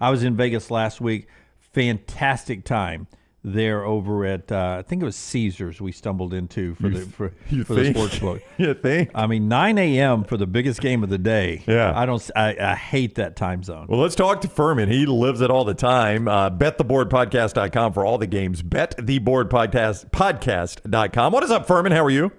I was in Vegas last week. Fantastic time there over at I think it was Caesars we stumbled into for the sports book. You think? I mean, 9 a.m. for the biggest game of the day. Yeah. I hate that time zone. Well, let's talk to Fuhrman. He lives it all the time. BetTheBoardPodcast.com for all the games. BetTheBoardPodcast.com. What is up, Fuhrman? How are you?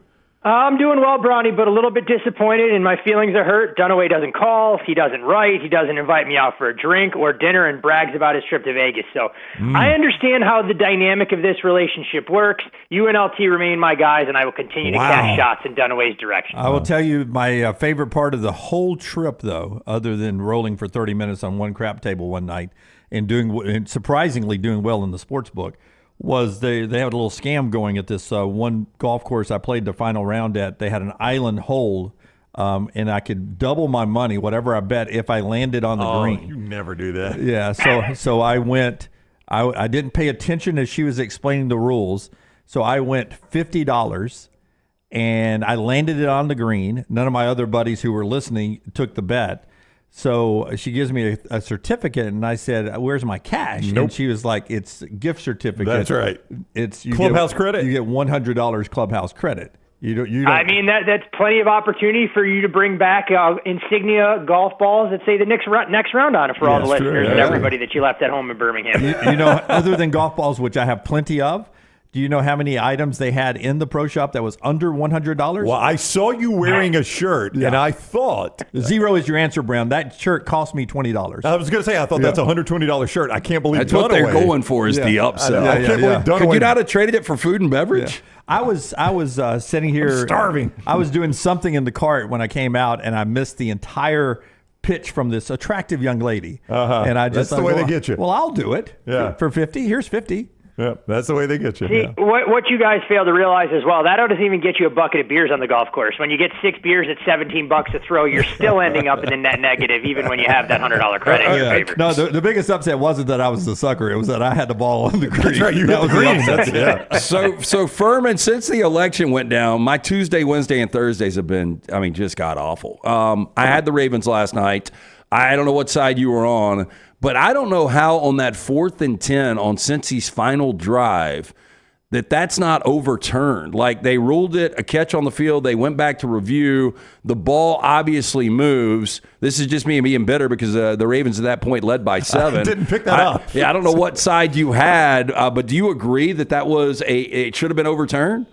I'm doing well, Brownie, but a little bit disappointed, and my feelings are hurt. Dunaway doesn't call, he doesn't write, he doesn't invite me out for a drink or dinner, and brags about his trip to Vegas. So I understand how the dynamic of this relationship works. You and LT remain my guys, and I will continue to cast shots in Dunaway's direction. I will tell you my favorite part of the whole trip, though, other than rolling for 30 minutes on one crap table one night and surprisingly doing well in the sports book, was they had a little scam going at this one golf course I played the final round at. They had an island hole, and I could double my money, whatever I bet, if I landed on the green. You never do that. Yeah, so I went. I didn't pay attention as she was explaining the rules, so I went $50, and I landed it on the green. None of my other buddies who were listening took the bet. So she gives me a certificate, and I said, "Where's my cash?" Nope. And she was like, "It's a gift certificate." That's right. It's Clubhouse credit. You get $100 Clubhouse credit. You don't. I mean, that's plenty of opportunity for you to bring back insignia golf balls that say the next round on it for all the listeners and everybody that you left at home in Birmingham. You know, other than golf balls, which I have plenty of. Do you know how many items they had in the pro shop that was under $100? Well, I saw you wearing a shirt, and I thought... Zero is your answer, Brown. That shirt cost me $20. I was going to say, I thought that's a $120 shirt. I can't believe that's what they're going for is the upsell. I can't believe Dunaway. Could you not have traded it for food and beverage? I was sitting here... I'm starving. I was doing something in the cart when I came out, and I missed the entire pitch from this attractive young lady. And I just that's the way they get you. Well, I'll do it for 50. Here's 50. Yeah, that's the way they get you. See, what you guys fail to realize as well, that doesn't even get you a bucket of beers on the golf course. When you get 6 beers at $17 a throw, you're still ending up in the net negative, even when you have that $100 credit in your favor. No, the biggest upset wasn't that I was the sucker. It was that I had the ball on the green. That's right, you that hit the green. So Fuhrman, since the election went down, my Tuesday, Wednesday, and Thursdays have been, just god awful. I had the Ravens last night. I don't know what side you were on, but I don't know how on that 4th and 10 on Cincy's final drive that's not overturned. Like, they ruled it a catch on the field. They went back to review. The ball obviously moves. This is just me being bitter because the Ravens at that point led by 7. I didn't pick that up. Yeah, I don't know what side you had, but do you agree that was it should have been overturned?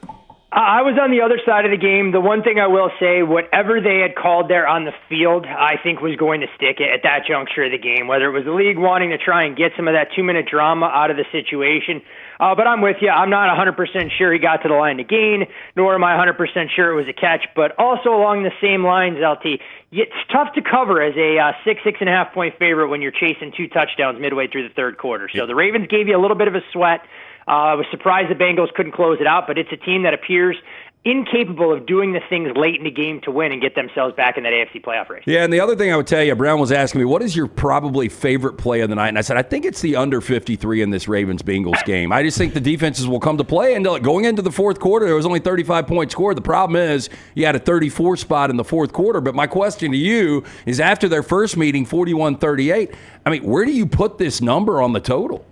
I was on the other side of the game. The one thing I will say, whatever they had called there on the field, I think was going to stick it at that juncture of the game, whether it was the league wanting to try and get some of that 2-minute drama out of the situation. But I'm with you. I'm not 100% sure he got to the line to gain, nor am I 100% sure it was a catch. But also along the same lines, LT, it's tough to cover as a 6.5 point favorite when you're chasing 2 touchdowns midway through the third quarter. So the Ravens gave you a little bit of a sweat. I was surprised the Bengals couldn't close it out, but it's a team that appears incapable of doing the things late in the game to win and get themselves back in that AFC playoff race. Yeah, and the other thing I would tell you, Brown was asking me, what is your probably favorite play of the night? And I said, I think it's the under 53 in this Ravens-Bengals game. I just think the defenses will come to play. And going into the fourth quarter, there was only 35-point score. The problem is you had a 34 spot in the fourth quarter. But my question to you is, after their first meeting, 41-38, where do you put this number on the total?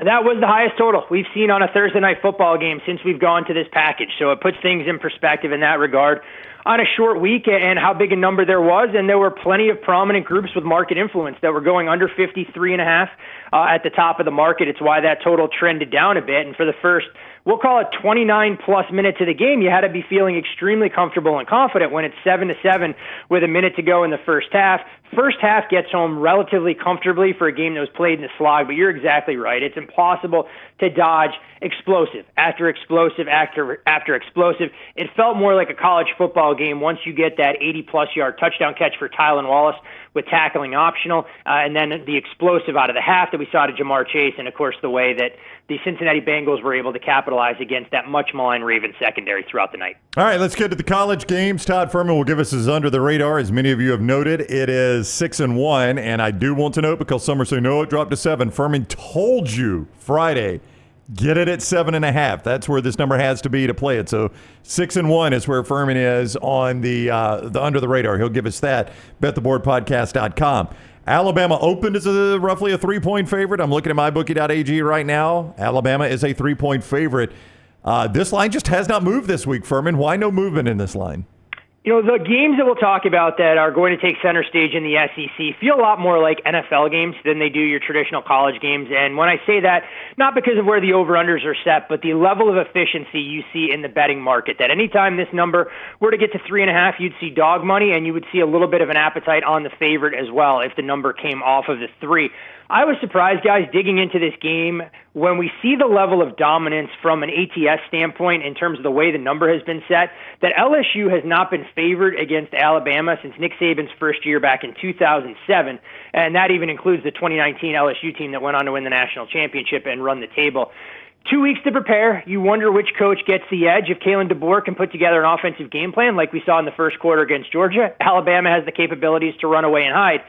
That was the highest total we've seen on a Thursday night football game since we've gone to this package. So it puts things in perspective in that regard on a short week and how big a number there was. And there were plenty of prominent groups with market influence that were going under 53.5 at the top of the market. It's why that total trended down a bit. And for the first, we'll call it 29-plus minutes of the game, you had to be feeling extremely comfortable and confident when it's 7-7 with a minute to go in the first half. First half gets home relatively comfortably for a game that was played in the slog, but you're exactly right. It's impossible to dodge explosive after explosive after explosive. It felt more like a college football game once you get that 80-plus yard touchdown catch for Tylan Wallace with tackling optional, and then the explosive out of the half that we saw to Jamar Chase, and, of course, the way that the Cincinnati Bengals were able to capitalize against that much-maligned Ravens secondary throughout the night. All right, let's get to the college games. Todd Fuhrman will give us his under the radar. As many of you have noted, it is 6-1, and I do want to note, because some are saying, no, it dropped to 7. Fuhrman told you Friday, get it at 7.5. That's where this number has to be to play it. So 6-1 is where Fuhrman is on the under the radar. He'll give us that. BetTheBoardPodcast.com. Alabama opened as roughly a 3-point favorite. I'm looking at mybookie.ag right now. Alabama is a 3-point favorite. This line just has not moved this week, Fuhrman. Why no movement in this line? You know, the games that we'll talk about that are going to take center stage in the SEC feel a lot more like NFL games than they do your traditional college games. And when I say that, not because of where the over-unders are set, but the level of efficiency you see in the betting market. That anytime this number were to get to 3.5, you'd see dog money, and you would see a little bit of an appetite on the favorite as well if the number came off of the 3. I was surprised, guys, digging into this game when we see the level of dominance from an ATS standpoint in terms of the way the number has been set, that LSU has not been favored against Alabama since Nick Saban's first year back in 2007, and that even includes the 2019 LSU team that went on to win the national championship and run the table. 2 weeks to prepare. You wonder which coach gets the edge. If Kalen DeBoer can put together an offensive game plan like we saw in the first quarter against Georgia, Alabama has the capabilities to run away and hide.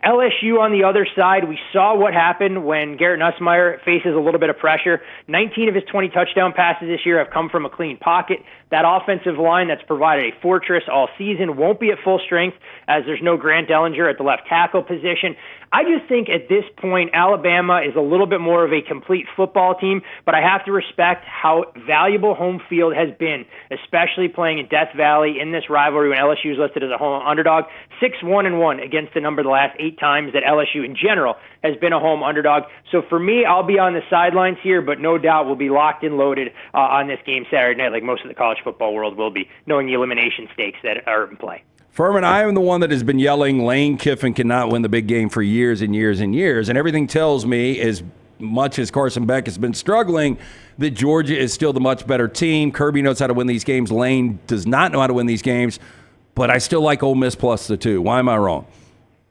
LSU on the other side, we saw what happened when Garrett Nussmeier faces a little bit of pressure. 19 of his 20 touchdown passes this year have come from a clean pocket. That offensive line that's provided a fortress all season won't be at full strength as there's no Grant Dellinger at the left tackle position. I just think at this point, Alabama is a little bit more of a complete football team, but I have to respect how valuable home field has been, especially playing in Death Valley in this rivalry when LSU is listed as a home underdog. 6-1-1 against the number the last 8 times that LSU in general has been a home underdog. So for me, I'll be on the sidelines here, but no doubt we'll be locked and loaded on this game Saturday night like most of the college football world will be, knowing the elimination stakes that are in play. Fuhrman, I am the one that has been yelling Lane Kiffin cannot win the big game for years and years and years, and everything tells me, as much as Carson Beck has been struggling, that Georgia is still the much better team. Kirby knows how to win these games. Lane does not know how to win these games, but I still like Ole Miss plus the 2. Why am I wrong?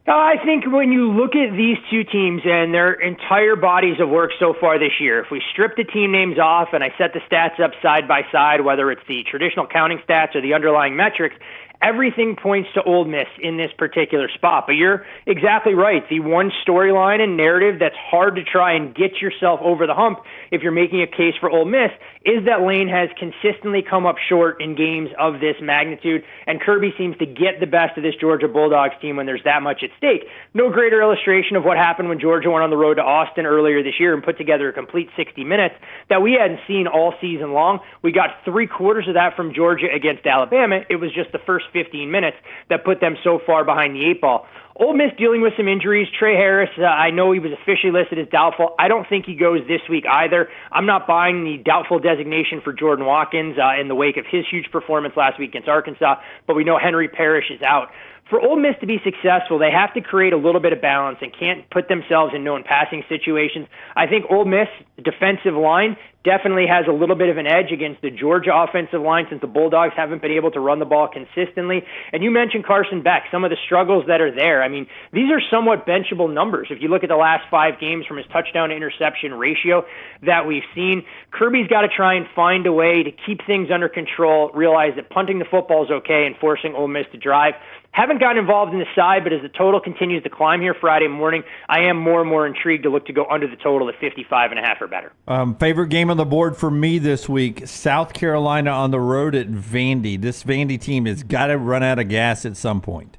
I think when you look at these two teams and their entire bodies of work so far this year, if we strip the team names off and I set the stats up side by side, whether it's the traditional counting stats or the underlying metrics, everything points to Ole Miss in this particular spot. But you're exactly right. The one storyline and narrative that's hard to try and get yourself over the hump if you're making a case for Ole Miss is that Lane has consistently come up short in games of this magnitude, and Kirby seems to get the best of this Georgia Bulldogs team when there's that much at stake. No greater illustration of what happened when Georgia went on the road to Austin earlier this year and put together a complete 60 minutes that we hadn't seen all season long. We got 3/4 of that from Georgia against Alabama. It was just the first 15 minutes that put them so far behind the 8 ball. Ole Miss dealing with some injuries. Trey Harris, I know he was officially listed as doubtful. I don't think he goes this week either. I'm not buying the doubtful designation for Jordan Watkins in the wake of his huge performance last week against Arkansas, but we know Henry Parrish is out. For Ole Miss to be successful, they have to create a little bit of balance and can't put themselves in known passing situations. I think Ole Miss defensive line definitely has a little bit of an edge against the Georgia offensive line since the Bulldogs haven't been able to run the ball consistently. And you mentioned Carson Beck, some of the struggles that are there. I mean, these are somewhat benchable numbers. If you look at the last 5 games from his touchdown to interception ratio that we've seen, Kirby's got to try and find a way to keep things under control, realize that punting the football is okay and forcing Ole Miss to drive. Haven't gotten involved in the side, but as the total continues to climb here Friday morning, I am more and more intrigued to look to go under the total at 55.5 or better. Favorite game on the board for me this week, South Carolina on the road at Vandy. This Vandy team has got to run out of gas at some point.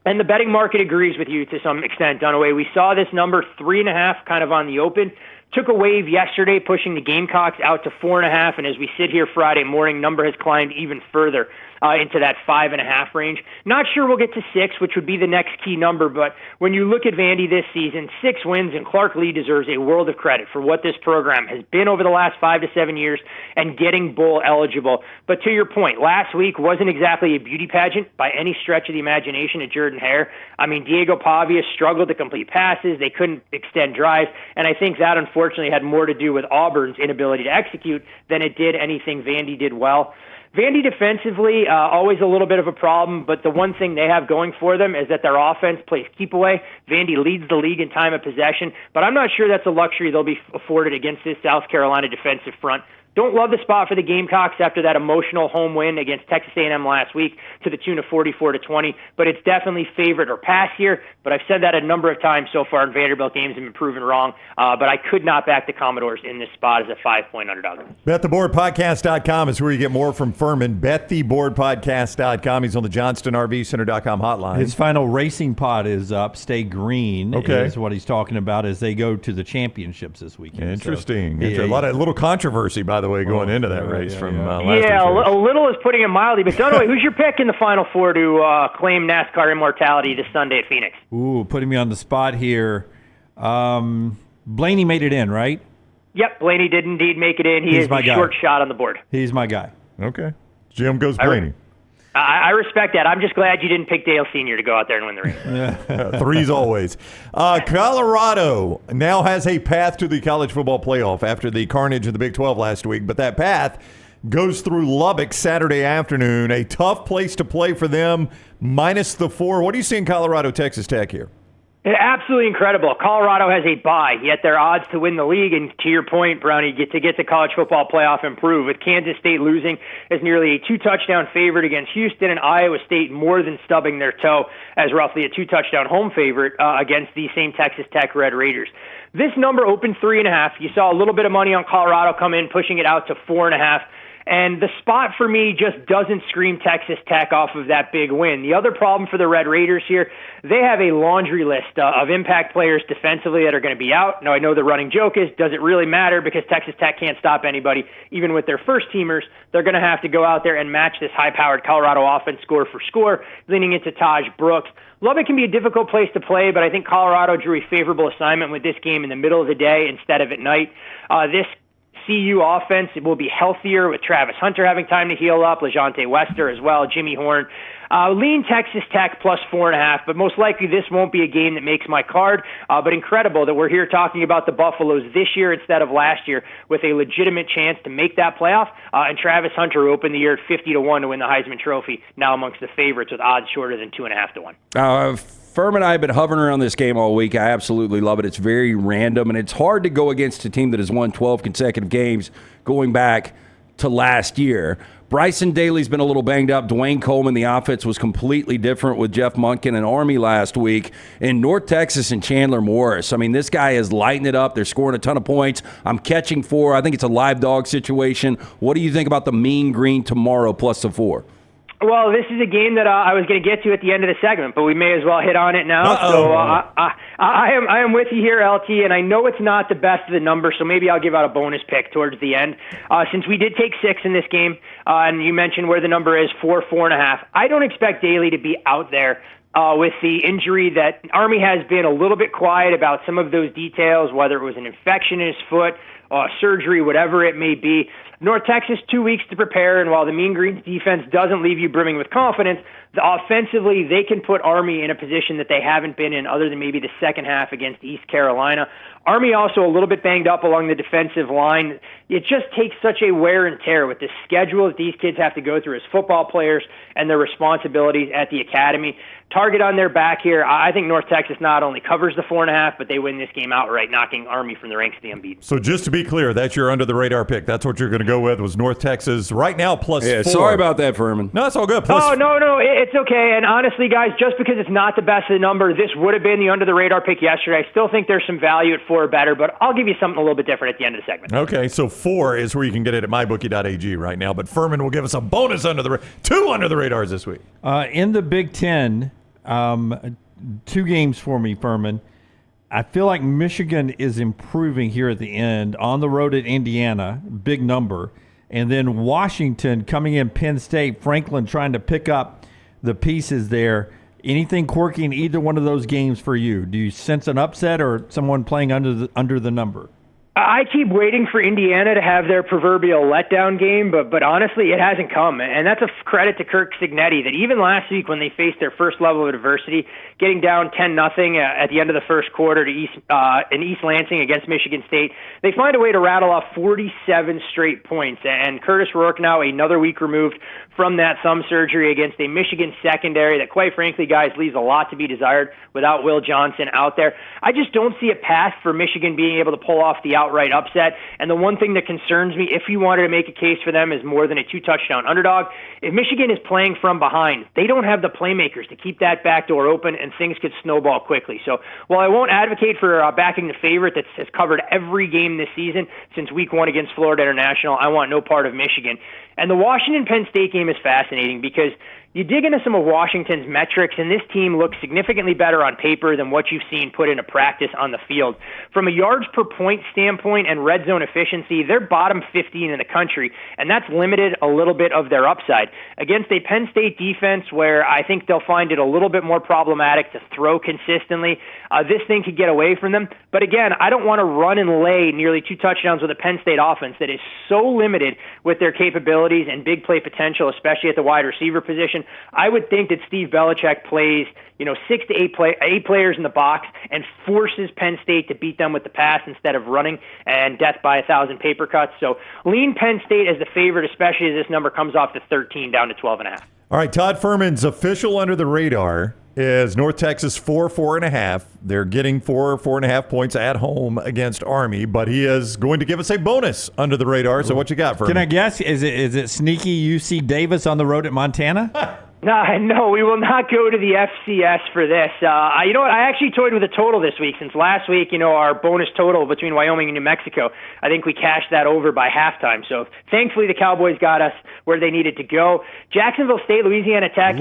And the betting market agrees with you to some extent, Dunaway. We saw this number 3.5 kind of on the open. Took a wave yesterday, pushing the Gamecocks out to 4.5, and as we sit here Friday morning, number has climbed even further into that 5.5 range. Not sure we'll get to 6, which would be the next key number, but when you look at Vandy this season, 6 wins, and Clark Lee deserves a world of credit for what this program has been over the last 5 to 7 years and getting bowl eligible. But to your point, last week wasn't exactly a beauty pageant by any stretch of the imagination at Jordan-Hare. I mean, Diego Pavia struggled to complete passes. They couldn't extend drives, and I think that unfortunately had more to do with Auburn's inability to execute than it did anything Vandy did well. Vandy defensively, always a little bit of a problem, but the one thing they have going for them is that their offense plays keep away. Vandy leads the league in time of possession, but I'm not sure that's a luxury they'll be afforded against this South Carolina defensive front. Don't love the spot for the Gamecocks after that emotional home win against Texas A&M last week to the tune of 44-20, but it's definitely favorite or pass here. But I've said that a number of times so far in Vanderbilt games and been proven wrong. But I could not back the Commodores in this spot as a 5-point underdog. BetTheBoardPodcast.com is where you get more from Fuhrman. BetTheBoardPodcast.com. He's on the JohnstonRVCenter.com hotline. His final racing pod is up. Stay green is what he's talking about as they go to the championships this weekend. Interesting. So, a little controversy, by the way, going into that race from last week's race. A little is putting it mildly. But Dunaway, who's your pick in the Final Four to claim NASCAR immortality this Sunday at Phoenix? Ooh, putting me on the spot here. Blaney made it in, right? Yep, Blaney did indeed make it in. He is a short shot on the board. He's my guy. Okay. Jim goes Blaney. I respect that. I'm just glad you didn't pick Dale Sr. to go out there and win the race. Threes always. Colorado now has a path to the college football playoff after the carnage in the Big 12 last week, but that path goes through Lubbock Saturday afternoon. A tough place to play for them, minus the 4. What do you see in Colorado, Texas Tech here? Absolutely incredible. Colorado has a bye, yet their odds to win the league, and to your point, Brownie, get the college football playoff improve. With Kansas State losing as nearly a 2-touchdown favorite against Houston, and Iowa State more than stubbing their toe as roughly a 2-touchdown home favorite against the same Texas Tech Red Raiders. This number opened 3.5. You saw a little bit of money on Colorado come in, pushing it out to 4.5. And the spot for me just doesn't scream Texas Tech off of that big win. The other problem for the Red Raiders here, they have a laundry list of impact players defensively that are going to be out. Now, I know the running joke is, does it really matter because Texas Tech can't stop anybody, even with their first teamers? They're going to have to go out there and match this high-powered Colorado offense score for score, leaning into Taj Brooks. Lubbock can be a difficult place to play, but I think Colorado drew a favorable assignment with this game in the middle of the day instead of at night. This CU offense will be healthier with Travis Hunter having time to heal up, LeJonte Wester as well, Jimmy Horn. Lean Texas Tech plus 4.5, but most likely this won't be a game that makes my card. But incredible that we're here talking about the Buffaloes this year instead of last year with a legitimate chance to make that playoff. And Travis Hunter opened the year at 50-1 to win the Heisman Trophy, now amongst the favorites with odds shorter than 2.5 to 1. Fuhrman and I have been hovering around this game all week. I absolutely love it. It's very random, and it's hard to go against a team that has won 12 consecutive games going back to last year. Bryson Daly's been a little banged up. Dwayne Coleman, the offense was completely different with Jeff Monken and Army last week. In North Texas and Chandler Morris, I mean, this guy is lighting it up. They're scoring a ton of points. I'm catching 4. I think it's a live dog situation. What do you think about the Mean Green tomorrow plus the 4? Well, this is a game that I was going to get to at the end of the segment, but we may as well hit on it now. Uh-oh. So I am with you here, LT, and I know it's not the best of the numbers, so maybe I'll give out a bonus pick towards the end. Since we did take 6 in this game, and you mentioned where the number is, 4.5, I don't expect Daly to be out there with the injury that Army has been a little bit quiet about some of those details, whether it was an infection in his foot, surgery, whatever it may be. North Texas, 2 weeks to prepare, and while the Mean Green's defense doesn't leave you brimming with confidence, offensively they can put Army in a position that they haven't been in other than maybe the second half against East Carolina. Army also a little bit banged up along the defensive line. It just takes such a wear and tear with the schedule that these kids have to go through as football players and their responsibilities at the academy. Target on their back here. I think North Texas not only covers the 4.5, but they win this game outright, knocking Army from the ranks of the unbeaten. So just to be clear, that's your under-the-radar pick. That's what you're going to go with, was North Texas right now plus 4. Sorry about that, Fuhrman. No, it's all good. No, it's okay. And honestly, guys, just because it's not the best of the number, this would have been the under-the-radar pick yesterday. I still think there's some value at 4 or better, but I'll give you something a little bit different at the end of the segment. Okay, so 4 is where you can get it at mybookie.ag right now, but Fuhrman will give us a bonus 2 under-the-radars this week. In the Big Ten, 2 games for me, Fuhrman. I feel like Michigan is improving here at the end. On the road at Indiana, big number. And then Washington coming in, Penn State, Franklin trying to pick up the pieces there. Anything quirky in either one of those games for you? Do you sense an upset or someone playing under the number? I keep waiting for Indiana to have their proverbial letdown game, but honestly, it hasn't come. And that's a credit to Kirk Cignetti, that even last week when they faced their first level of adversity, getting down 10-0 at the end of the first quarter to in East Lansing against Michigan State, they find a way to rattle off 47 straight points. And Curtis Rourke now another week removed from that thumb surgery against a Michigan secondary that, quite frankly, guys, leaves a lot to be desired without Will Johnson out there. I just don't see a path for Michigan being able to pull off the outright upset. And the one thing that concerns me, if you wanted to make a case for them, is more than a 2-touchdown underdog. If Michigan is playing from behind, they don't have the playmakers to keep that back door open, and things could snowball quickly. So while I won't advocate for backing the favorite that has covered every game this season since week 1 against Florida International, I want no part of Michigan. And the Washington-Penn State game is fascinating because you dig into some of Washington's metrics, and this team looks significantly better on paper than what you've seen put into practice on the field. From a yards per point standpoint and red zone efficiency, they're bottom 15 in the country, and that's limited a little bit of their upside. Against a Penn State defense where I think they'll find it a little bit more problematic to throw consistently, this thing could get away from them. But again, I don't want to run and lay nearly 2 touchdowns with a Penn State offense that is so limited with their capabilities and big play potential, especially at the wide receiver position. I would think that Steve Belichick plays, 6 to 8 players in the box and forces Penn State to beat them with the pass instead of running and death by 1,000 paper cuts. So lean Penn State as the favorite, especially as this number comes off to 13 down to 12.5. All right, Todd Fuhrman's official under the radar is North Texas 4.5. They're getting 4.5 points at home against Army, but he is going to give us a bonus under the radar. So what you got, Fuhrman? Can I guess? Is it sneaky UC Davis on the road at Montana? No, we will not go to the FCS for this. You know what? I actually toyed with a total this week since last week, our bonus total between Wyoming and New Mexico, I think we cashed that over by halftime. So thankfully the Cowboys got us where they needed to go. Jacksonville State, Louisiana Tech,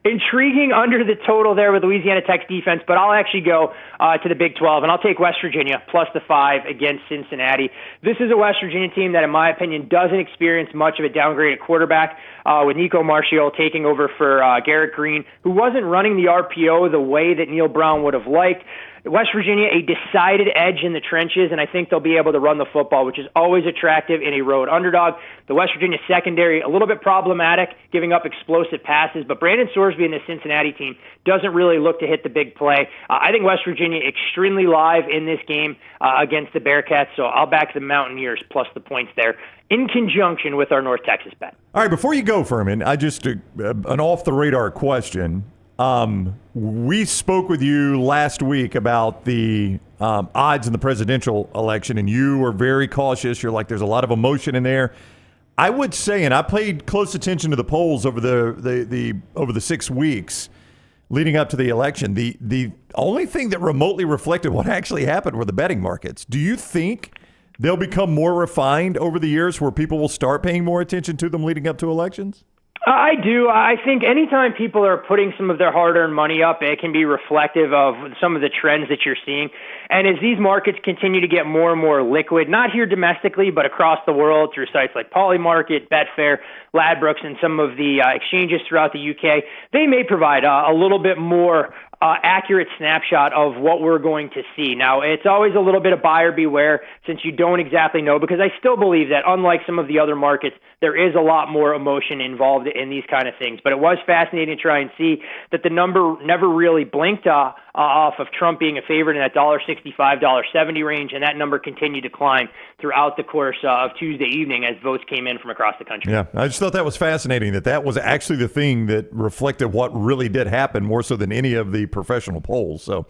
intriguing under the total there with Louisiana Tech's defense, but I'll actually go to the Big 12, and I'll take West Virginia plus the 5 against Cincinnati. This is a West Virginia team that, in my opinion, doesn't experience much of a downgrade at quarterback with Nico Marchiol taking over for Garrett Green, who wasn't running the RPO the way that Neil Brown would have liked. West Virginia, a decided edge in the trenches, and I think they'll be able to run the football, which is always attractive in a road underdog. The West Virginia secondary, a little bit problematic, giving up explosive passes, but Brandon Sorsby and the Cincinnati team doesn't really look to hit the big play. I think West Virginia extremely live in this game against the Bearcats, so I'll back the Mountaineers plus the points there in conjunction with our North Texas bet. All right, before you go, Fuhrman, I just an off-the-radar question. We spoke with you last week about the odds in the presidential election, and you were very cautious. You're like, there's a lot of emotion in there. I would say, and I paid close attention to the polls over the 6 weeks leading up to the election. The only thing that remotely reflected what actually happened were the betting markets. Do you think they'll become more refined over the years where people will start paying more attention to them leading up to elections? I do. I think anytime people are putting some of their hard-earned money up, it can be reflective of some of the trends that you're seeing. And as these markets continue to get more and more liquid, not here domestically, but across the world through sites like Polymarket, Betfair, Ladbrokes, and some of the exchanges throughout the UK, they may provide a little bit more accurate snapshot of what we're going to see. Now, it's always a little bit of buyer beware since you don't exactly know, because I still believe that unlike some of the other markets, there is a lot more emotion involved in these kind of things. But it was fascinating to try and see that the number never really blinked off of Trump being a favorite in that $1.65, $1.70 range, and that number continued to climb throughout the course of Tuesday evening as votes came in from across the country. Yeah, I just thought that was fascinating, that was actually the thing that reflected what really did happen more so than any of the professional polls. So,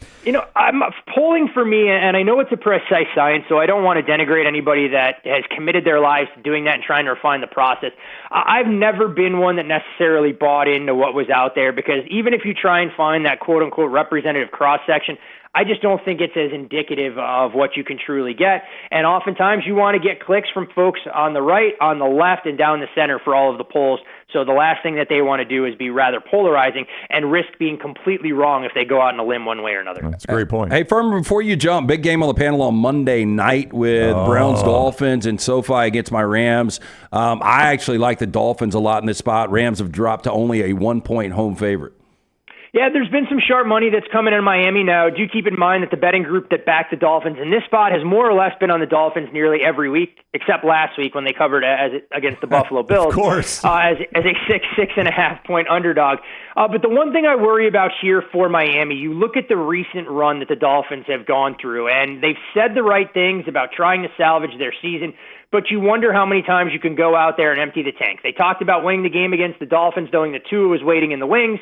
polling for me, and I know it's a precise science, so I don't want to denigrate anybody that has committed their lives to doing that and trying to refine the process. I've never been one that necessarily bought into what was out there, because even if you try and find that quote-unquote representative cross-section, I just don't think it's as indicative of what you can truly get. And oftentimes you want to get clicks from folks on the right, on the left, and down the center for all of the polls. So the last thing that they want to do is be rather polarizing and risk being completely wrong if they go out on a limb one way or another. That's a great point. Hey, Fuhrman, before you jump, big game on the panel on Monday night with Browns Dolphins and SoFi against my Rams. I actually like the Dolphins a lot in this spot. Rams have dropped to only a 1-point home favorite. Yeah, there's been some sharp money that's coming in Miami now. Do keep in mind that the betting group that backed the Dolphins in this spot has more or less been on the Dolphins nearly every week, except last week when they covered against the Buffalo Bills. Of course. As a 6.5 point underdog. But the one thing I worry about here for Miami, you look at the recent run that the Dolphins have gone through, and they've said the right things about trying to salvage their season. but you wonder how many times you can go out there and empty the tank. They talked about winning the game against the Dolphins, knowing that Tua was waiting in the wings,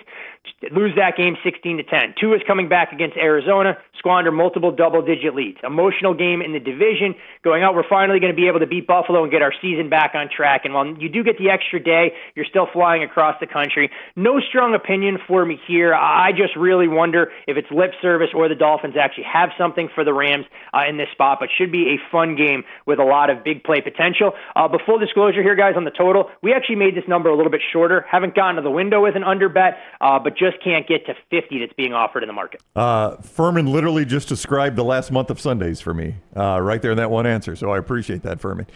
lose that game 16-10. Tua's coming back against Arizona, squander multiple double-digit leads. Emotional game in the division, going out, we're finally going to be able to beat Buffalo and get our season back on track. And while you do get the extra day, you're still flying across the country. No strong opinion for me here. I just really wonder if it's lip service or the Dolphins actually have something for the Rams in this spot, but should be a fun game with a lot of big play potential. But full disclosure here, guys, on the total, we actually made this number a little bit shorter. Haven't gotten to the window with an under bet, but just can't get to 50 that's being offered in the market. Fuhrman literally just described the last month of Sundays for me right there in that one answer, so I appreciate that, Fuhrman.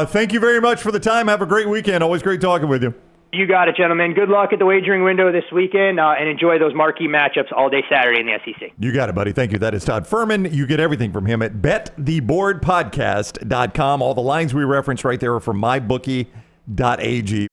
Thank you very much for the time. Have a great weekend. Always great talking with you. You got it, gentlemen. Good luck at the wagering window this weekend, and enjoy those marquee matchups all day Saturday in the SEC. You got it, buddy. Thank you. That is Todd Fuhrman. You get everything from him at bettheboardpodcast.com. All the lines we reference right there are from mybookie.ag.